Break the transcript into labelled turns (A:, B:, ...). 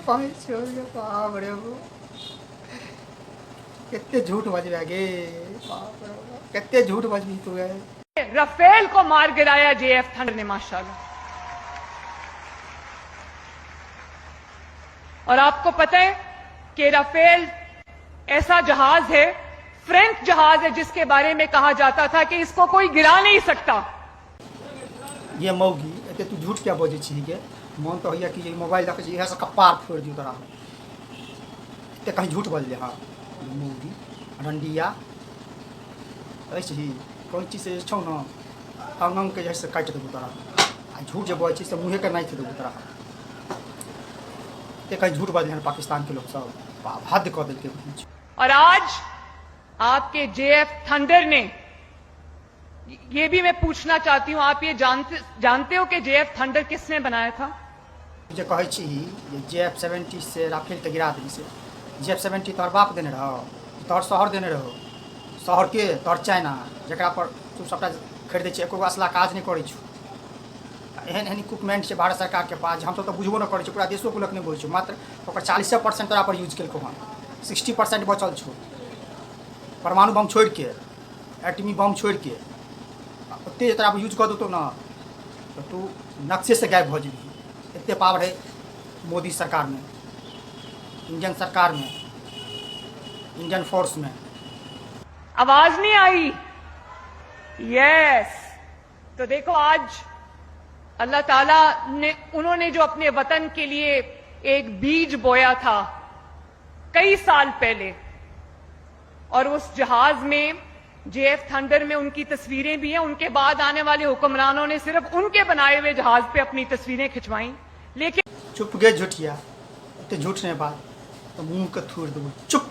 A: पानी छोड़ के बाप रे वो कितने झूठ बजवा गे बाप रे बाप, कितने झूठ बजवी तू है।
B: राफेल को मार गिराया जेएफ थंडर ने माशाल्लाह। और आपको पता है कि राफेल ऐसा जहाज है, फ्रेंच जहाज है, जिसके बारे में कहा जाता था कि इसको कोई गिरा नहीं सकता।
A: ये मौगी एते तू झूठ क्या बोझे छी गे, मन तो होइया कि ये मोबाइल देखे छी इहे से कपार फोड़ दियो तोरा। एते कहीं झूठ बोल ले। हां मौगी रंडिया ऐसे ही कोन चीज से छौ न अंग के जैसे काट देबो तोरा। आ झूठ जे बोल छी से मुंहे के नहीं थे देबो तोरा। एते कहीं झूठ बोल ले पाकिस्तान के लोग सब हद कर देलके।
B: और आज आपके जेएफ थंडर ने, ये भी मैं पूछना चाहती हूं, आप ये जानते हो कि जेएफ थंडर किसने बनाया था?
A: जे कहै छी ये जेएफ-70 से राफेल के गिरा देली से जेएफ-70 तोहर बाप देने रहो, तोहर शहर देने रहो, शहर के तोहर चाइना जकरा पर तू सबटा खरीदै छी, एको असला काज नहीं करै छु। एहन एहन इक्विपमेंट छै भारत सरकार के पास, हम तो बुझबो न करै छी, पूरा देशो के लोक नहीं बुझै छै। मात्र ओकर 40% तोरा पर यूज केलको हन, 60% बचल छौ। परमाणु बम छोड़ के, एटमी बम छोड़ के ओते तोरा यूज कर देतो ना तो तू नक्शे से गायब हो जेबी। इतने पावर है मोदी सरकार में, इंडियन सरकार में, इंडियन फोर्स में।
B: आवाज नहीं आई? यस। तो देखो आज अल्लाह ताला ने, उन्होंने जो अपने वतन के लिए एक बीज बोया था कई साल पहले, और उस जहाज में जेएफ थंडर में उनकी तस्वीरें भी हैं। उनके बाद आने वाले हुक्मरानों ने सिर्फ उनके बनाए हुए जहाज पे अपनी तस्वीरें खिंचवाई। लेकिन
A: चुप गे झूठिया, इतने झूठ ने बात तो मुंह के थूर दो, चुप।